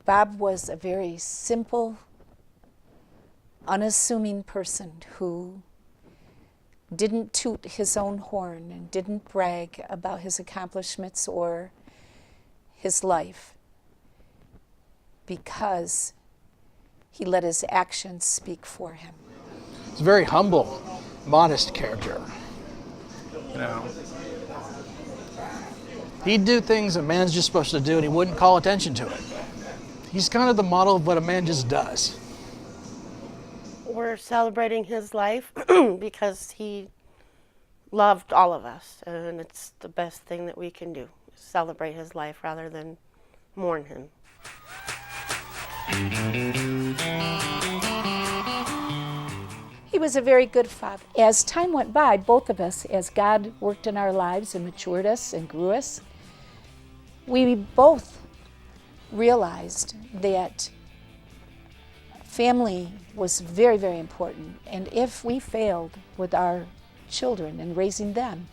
Bob was a very simple, unassuming person who didn't toot his own horn and didn't brag about his accomplishments or his life, because he let his actions speak for him. He's a very humble, modest character. You know, he'd do things a man's just supposed to do and he wouldn't call attention to it. He's kind of the model of what a man just does. We're celebrating his life because he loved all of us, and it's the best thing that we can do, celebrate his life rather than mourn him. He was a very good father. As time went by, both of us, as God worked in our lives and matured us and grew us, we both realized that family was very, very important. And if we failed with our children and raising them,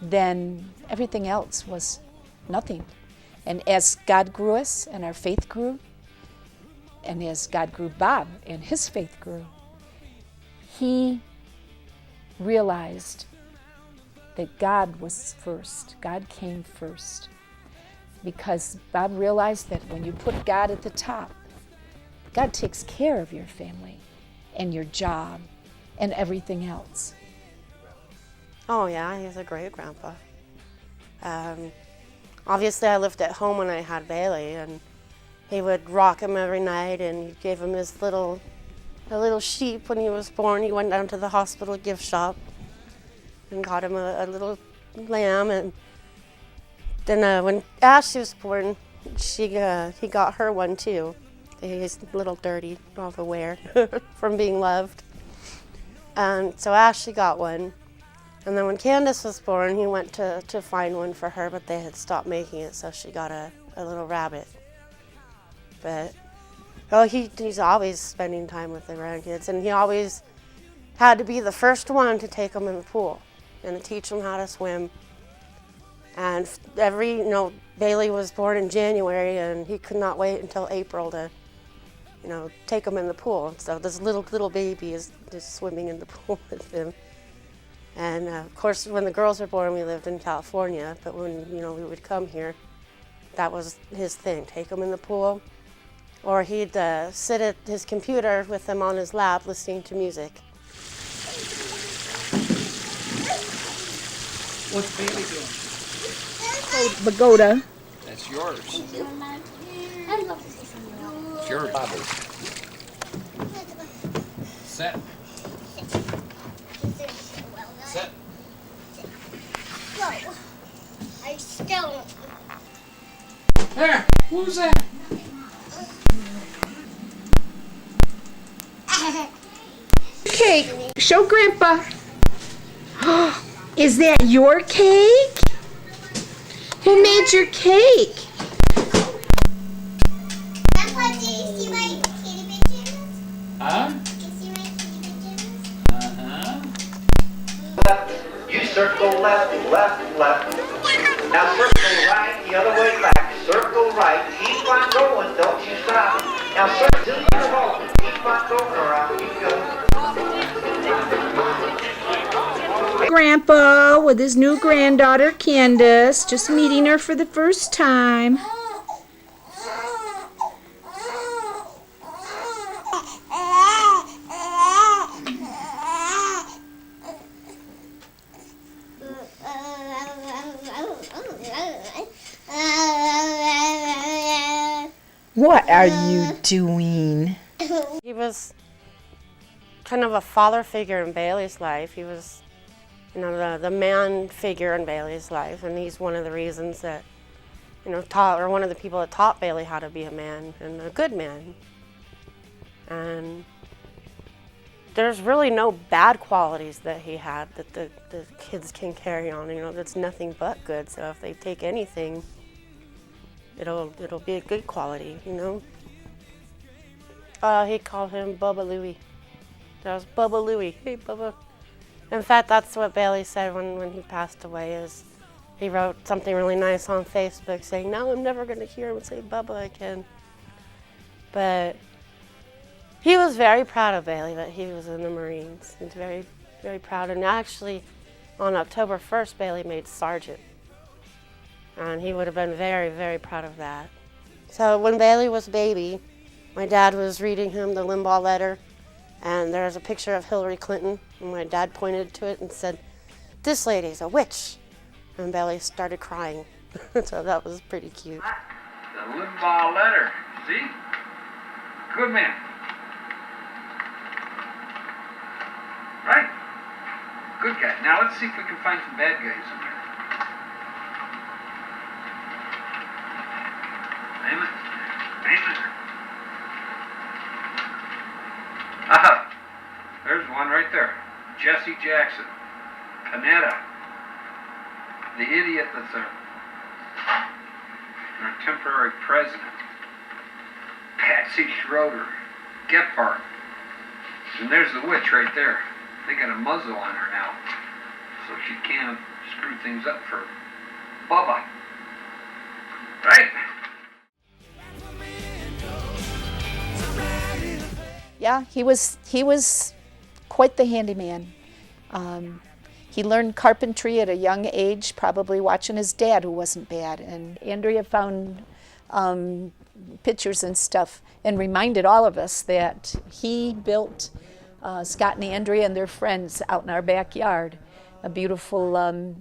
then everything else was nothing. And as God grew us and our faith grew, and as God grew Bob and his faith grew, he realized that God was first. God came first. Because Bob realized that when you put God at the top, God takes care of your family and your job and everything else. Oh yeah, he's a great grandpa. Obviously I lived at home when I had Bailey, and he would rock him every night, and he gave him his little sheep when he was born. He went down to the hospital gift shop and got him a little lamb, and then when Ashley was born, he got her one too. He's a little dirty, all the wear from being loved. And so Ashley got one. And then when Candace was born, he went to find one for her, but they had stopped making it, so she got a little rabbit. But he's always spending time with the grandkids, and he always had to be the first one to take them in the pool and to teach them how to swim. And Bailey was born in January, and he could not wait until April to, take him in the pool. So this little baby is just swimming in the pool with him. And of course, when the girls were born, we lived in California. But when we would come here, that was his thing: take them in the pool, or he'd sit at his computer with them on his lap, listening to music. What's Bailey doing? Pagoda. That's yours. It's yours. Set. Set. Go. I still. There. Who's that? Cake. Show Grandpa. Is that your cake? Who made your cake? Grandpa, do you see my kitty pajamas? Huh? Do you see my kitty pajamas? Uh-huh. Left, you circle left, left, left. Now circle right, the other way back. Circle right, keep on going, don't you stop. Now circle till you're home, keep on going around, you go. Grandpa with his new granddaughter Candace, just meeting her for the first time. What are you doing? He was kind of a father figure in Bailey's life. He was, the man figure in Bailey's life, and he's one of the reasons that, one of the people that taught Bailey how to be a man and a good man. And there's really no bad qualities that he had that the kids can carry on. That's nothing but good. So if they take anything, it'll be a good quality. He called him Bubba Louie. That was Bubba Louie. Hey, Bubba. In fact, that's what Bailey said when he passed away, is He wrote something really nice on Facebook saying, now I'm never going to hear him say Bubba again. But he was very proud of Bailey that he was in the Marines. He's very, very proud. And actually, on October 1st, Bailey made sergeant. And he would have been very, very proud of that. So when Bailey was a baby, my dad was reading him the Limbaugh letter, and there's a picture of Hillary Clinton, and my dad pointed to it and said, this lady's a witch. And Bailey started crying. So that was pretty cute. The Limbaugh letter. See? Good man. Right? Good guy. Now let's see if we can find some bad guys in here. Name it. Name it. Aha. There's one right there. Jesse Jackson. Panetta. The idiot that's our temporary president. Patsy Schroeder. Gephardt. And there's the witch right there. They got a muzzle on her now, so she can't screw things up for Bubba. Right? Yeah, he was quite the handyman. He learned carpentry at a young age, probably watching his dad, who wasn't bad. And Andrea found pictures and stuff and reminded all of us that he built Scott and Andrea and their friends out in our backyard a beautiful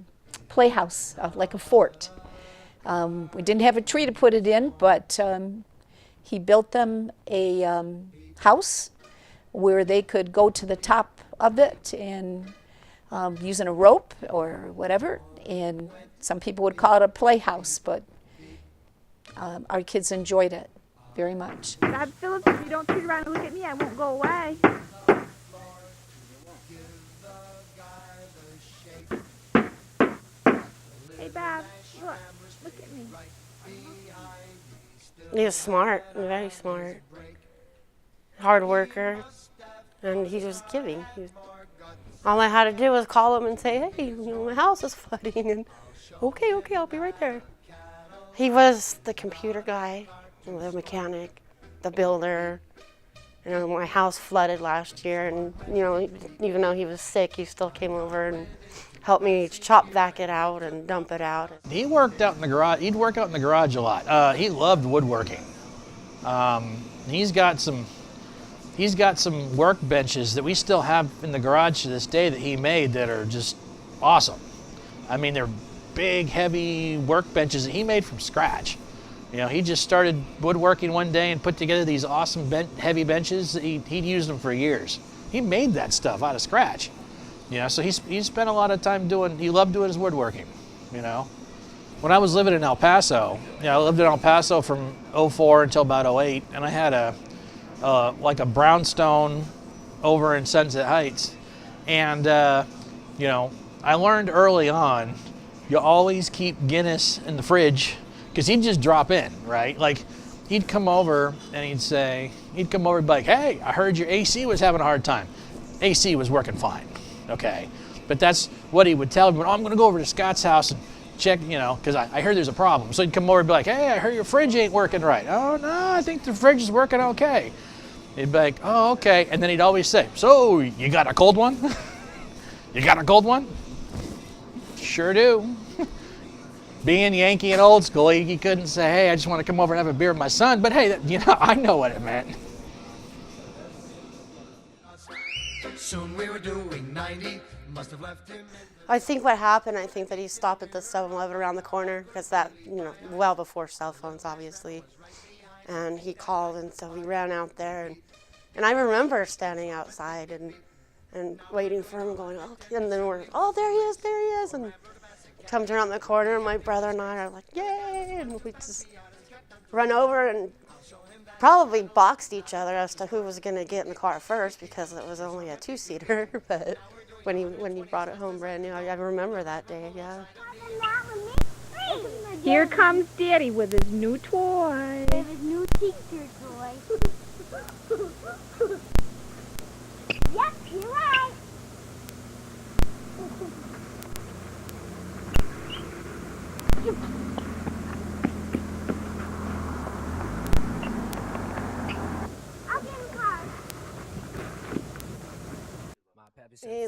playhouse, like a fort. We didn't have a tree to put it in, but he built them a house where they could go to the top of it and using a rope or whatever, and some people would call it a playhouse, but our kids enjoyed it very much. Bob Phillips, if you don't turn around and look at me, I won't go away. Hey Bob, look at me. He was smart, very smart. Hard worker, and he was giving. All I had to do was call him and say, hey, my house is flooding, and okay, I'll be right there. He was the computer guy, the mechanic, the builder. My house flooded last year, and even though he was sick, he still came over and helped me chop back it out and dump it out. He worked out in the garage. He'd work out in the garage a lot. He loved woodworking. He's got some workbenches that we still have in the garage to this day that he made that are just awesome. I mean, they're big, heavy workbenches that he made from scratch. He just started woodworking one day and put together these awesome heavy benches. He'd used them for years. He made that stuff out of scratch. So he spent a lot of time he loved doing his woodworking, When I was living in El Paso, I lived in El Paso from 04 until about 08, and I had like a brownstone over in Sunset Heights. And, I learned early on, you always keep Guinness in the fridge, because he'd just drop in, right? Like, he'd come over and he'd come over and be like, hey, I heard your AC was having a hard time. AC was working fine, okay? But that's what he would tell me. I'm going to go over to Scott's house and check, because I heard there's a problem. So he'd come over and be like, hey, I heard your fridge ain't working right. Oh, no, I think the fridge is working okay. He'd be like, oh, okay. And then he'd always say, so you got a cold one? You got a cold one? Sure do. Being Yankee and old school, he couldn't say, hey, I just want to come over and have a beer with my son. But hey, I know what it meant. Soon we were doing 90, must have left him. I think what happened, I think that he stopped at the 7-Eleven around the corner, because that, well before cell phones, obviously. And he called, and so we ran out there. And I remember standing outside and waiting for him, going, okay. And then we're, oh, there he is. And comes around the corner, and my brother and I are like, yay! And we just run over and probably boxed each other as to who was going to get in the car first, because it was only a 2-seater. But when he brought it home brand new, I remember that day, yeah. Here comes Daddy with his new toy. With his new teacher toy. Yep, you're right. He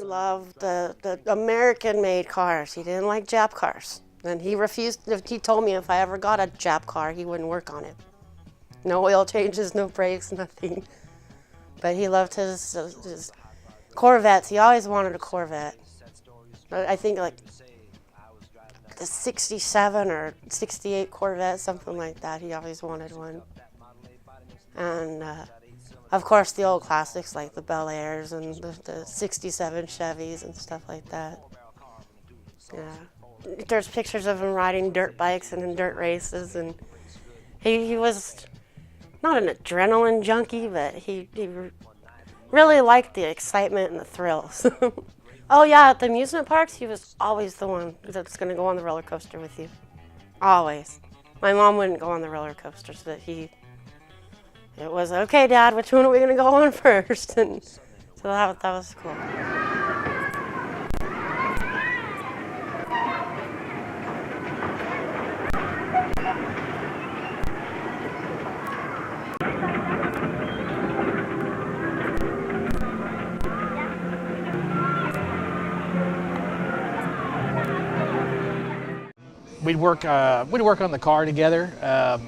loved the American-made cars. He didn't like Jap cars. And he refused, he told me if I ever got a Jap car, he wouldn't work on it. No oil changes, no brakes, nothing. But he loved his Corvettes. He always wanted a Corvette. I think like the 67 or 68 Corvette, something like that. He always wanted one. And of course the old classics like the Bel Airs and the 67 Chevys and stuff like that. Yeah. There's pictures of him riding dirt bikes and in dirt races, and he was not an adrenaline junkie, but he really liked the excitement and the thrills. Oh yeah, at the amusement parks, he was always the one that's going to go on the roller coaster with you. Always. My mom wouldn't go on the roller coasters, but it was, okay, Dad, which one are we going to go on first? And so that was cool. We'd work on the car together.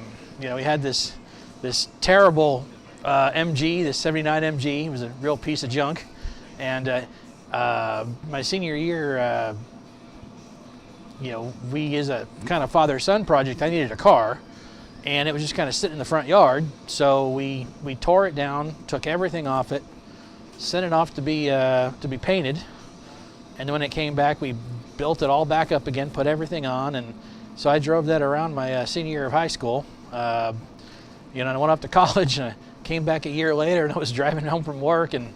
We had this terrible MG, this '79 MG. It was a real piece of junk. And my senior year, we, as a kind of father-son project, I needed a car, and it was just kind of sitting in the front yard. So we tore it down, took everything off it, sent it off to be painted, and then when it came back, we built it all back up again, put everything on, and so I drove that around my senior year of high school. And I went off to college, and I came back a year later, and I was driving home from work, and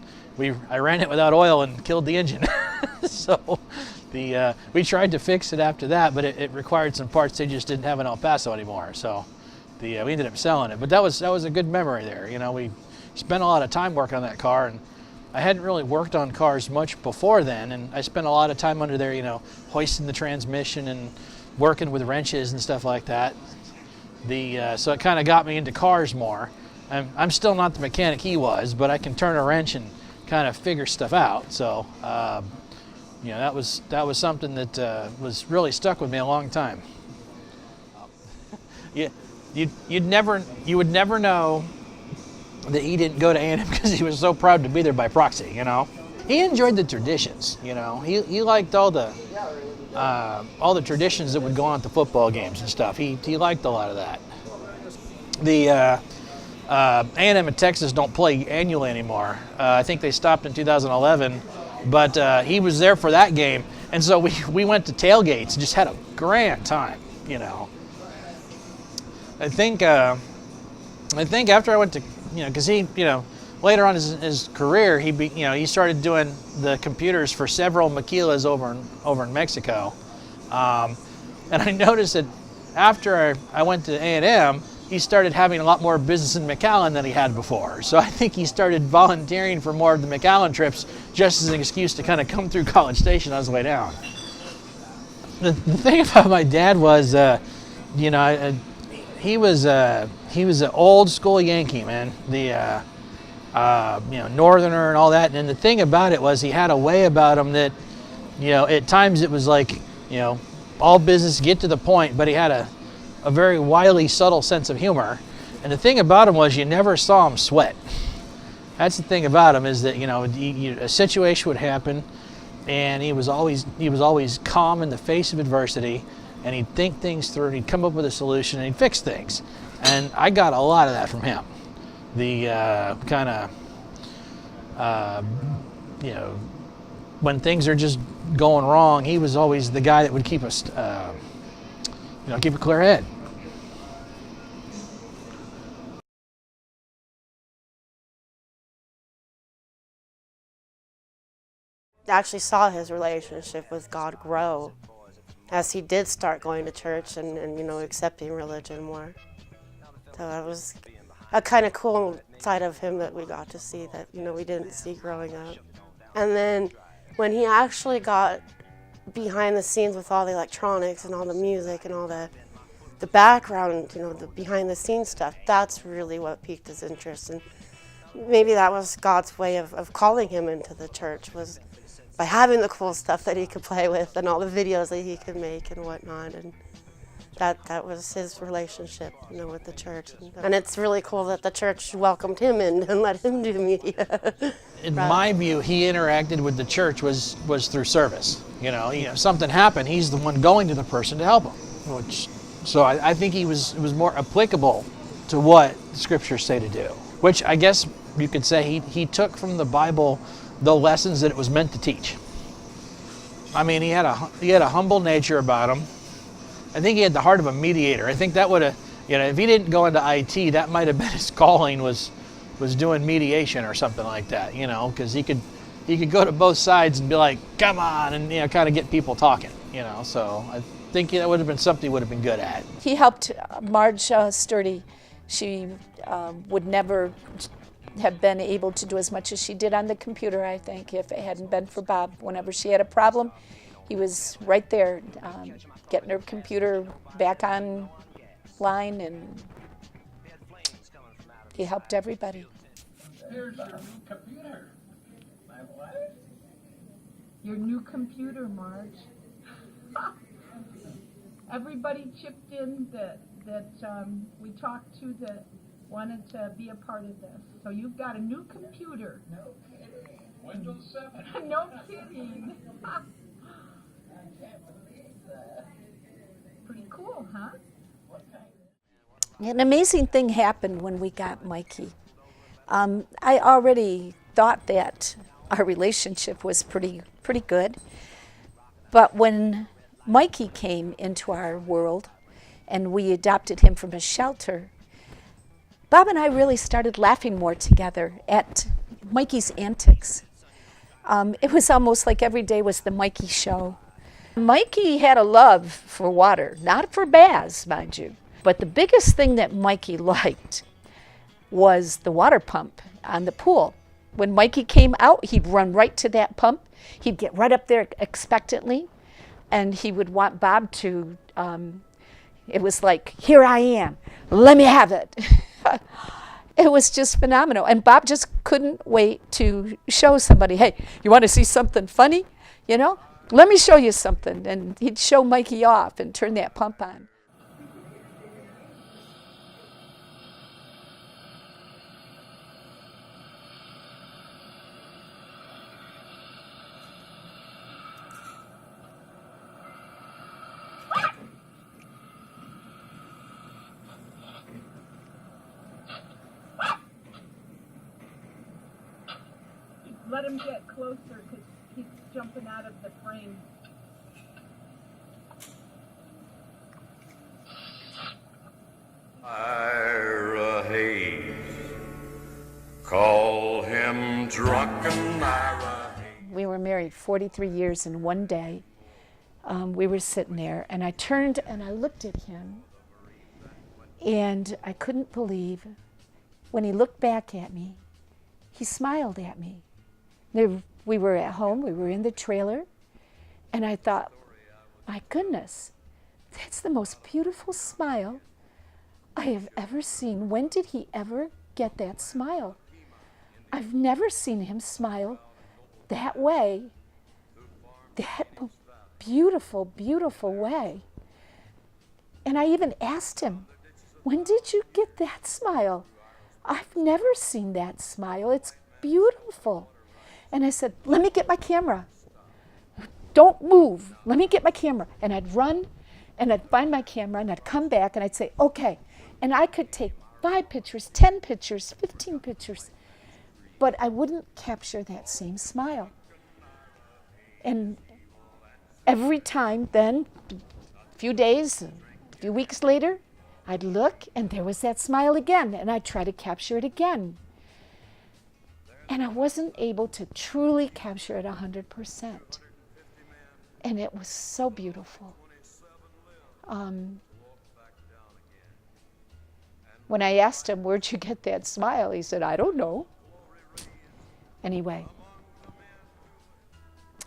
I ran it without oil and killed the engine. So we tried to fix it after that, but it required some parts they just didn't have in El Paso anymore. So we ended up selling it. But that was a good memory there. We spent a lot of time working on that car, and I hadn't really worked on cars much before then, and I spent a lot of time under there, hoisting the transmission and working with wrenches and stuff like that. So it kind of got me into cars more. I'm still not the mechanic he was, but I can turn a wrench and kind of figure stuff out. So that was something that was really stuck with me a long time. You would never know that he didn't go to A&M because he was so proud to be there by proxy. He enjoyed the traditions. He liked all the traditions that would go on at the football games and stuff. He liked a lot of that. The A&M and Texas don't play annually anymore. I think they stopped in 2011, but he was there for that game, and so we went to tailgates and just had a grand time. I think after I went to because he later on in his career he started doing the computers for several maquilas over in Mexico, and I noticed that after I went to A&M, he started having a lot more business in McAllen than he had before. So I think he started volunteering for more of the McAllen trips just as an excuse to kind of come through College Station on his way down. The thing about my dad was, he was an old school Yankee, man. Northerner and all that. And the thing about it was he had a way about him that, at times it was like, all business, get to the point, but he had a very wily, subtle sense of humor. And the thing about him was you never saw him sweat. That's the thing about him, is that, a situation would happen, and he was always calm in the face of adversity, and he'd think things through, and he'd come up with a solution, and he'd fix things. And I got a lot of that from him. The when things are just going wrong, he was always the guy that would keep us, keep a clear head. I actually saw his relationship with God grow as he did start going to church and accepting religion more. So it was a kind of cool side of him that we got to see that, we didn't see growing up. And then when he actually got behind the scenes with all the electronics and all the music and all the background, the behind the scenes stuff, that's really what piqued his interest. And maybe that was God's way of calling him into the church, was by having the cool stuff that he could play with and all the videos that he could make and whatnot. And that was his relationship, with the church. And it's really cool that the church welcomed him in and let him do media. In my view, he interacted with the church was through service. If something happened, he's the one going to the person to help him. So I think it was more applicable to what the scriptures say to do. Which I guess you could say he took from the Bible the lessons that it was meant to teach. I mean, he had a humble nature about him. I think he had the heart of a mediator. I think that would have, if he didn't go into IT, that might have been his calling, was doing mediation or something like that, because he could go to both sides and be like, come on, and kind of get people talking, So I think that would have been something he would have been good at. He helped Marge Sturdy. She would never have been able to do as much as she did on the computer, I think, if it hadn't been for Bob. Whenever she had a problem, he was right there getting her computer back online, and he helped everybody. Here's your new computer. My what? Your new computer, Marge. Everybody chipped in that we talked to that wanted to be a part of this. So you've got a new computer. No kidding. Windows 7. No kidding. I can't believe that. Pretty cool, huh? An amazing thing happened when we got Mikey. I already thought that our relationship was pretty good, but when Mikey came into our world and we adopted him from a shelter, Bob and I really started laughing more together at Mikey's antics. It was almost like every day was the Mikey show. Mikey had a love for water, not for baths, mind you. But the biggest thing that Mikey liked was the water pump on the pool. When Mikey came out, he'd run right to that pump. He'd get right up there expectantly, and he would want Bob to, it was like, here I am, let me have it. It was just phenomenal. And Bob just couldn't wait to show somebody, hey, you want to see something funny? Let me show you something. And he'd show Mikey off and turn that pump on. Let him get closer because he's jumping out of the frame. Ira Hayes, call him drunken Ira Hayes. We were married 43 years, and one day we were sitting there, and I turned and I looked at him, and I couldn't believe when he looked back at me, he smiled at me. We were at home, we were in the trailer, and I thought, my goodness, that's the most beautiful smile I have ever seen. When did he ever get that smile? I've never seen him smile that way, that beautiful, beautiful way. And I even asked him, when did you get that smile? I've never seen that smile. It's beautiful. And I said, let me get my camera. Don't move. Let me get my camera. And I'd run, and I'd find my camera, and I'd come back, and I'd say, okay. And I could take 5 pictures, 10 pictures, 15 pictures, but I wouldn't capture that same smile. And every time then, a few days, a few weeks later, I'd look, and there was that smile again, and I'd try to capture it again. And I wasn't able to truly capture it 100%. And it was so beautiful. When I asked him, where'd you get that smile? He said, I don't know. Anyway,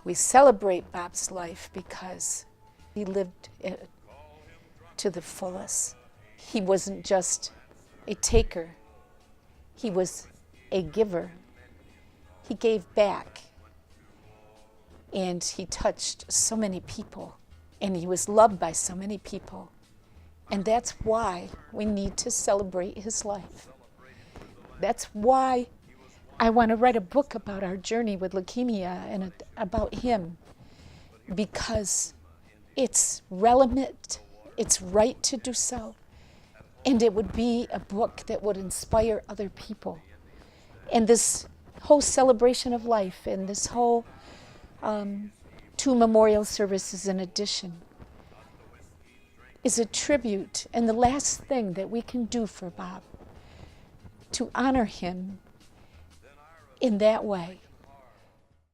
We celebrate Bob's life because he lived it to the fullest. He wasn't just a taker, he was a giver. He gave back, and he touched so many people, and he was loved by so many people. And that's why we need to celebrate his life. That's why I want to write a book about our journey with leukemia and about him, because it's relevant, it's right to do so, and it would be a book that would inspire other people. And this whole celebration of life and this whole 2 memorial services in addition is a tribute and the last thing that we can do for Bob to honor him in that way.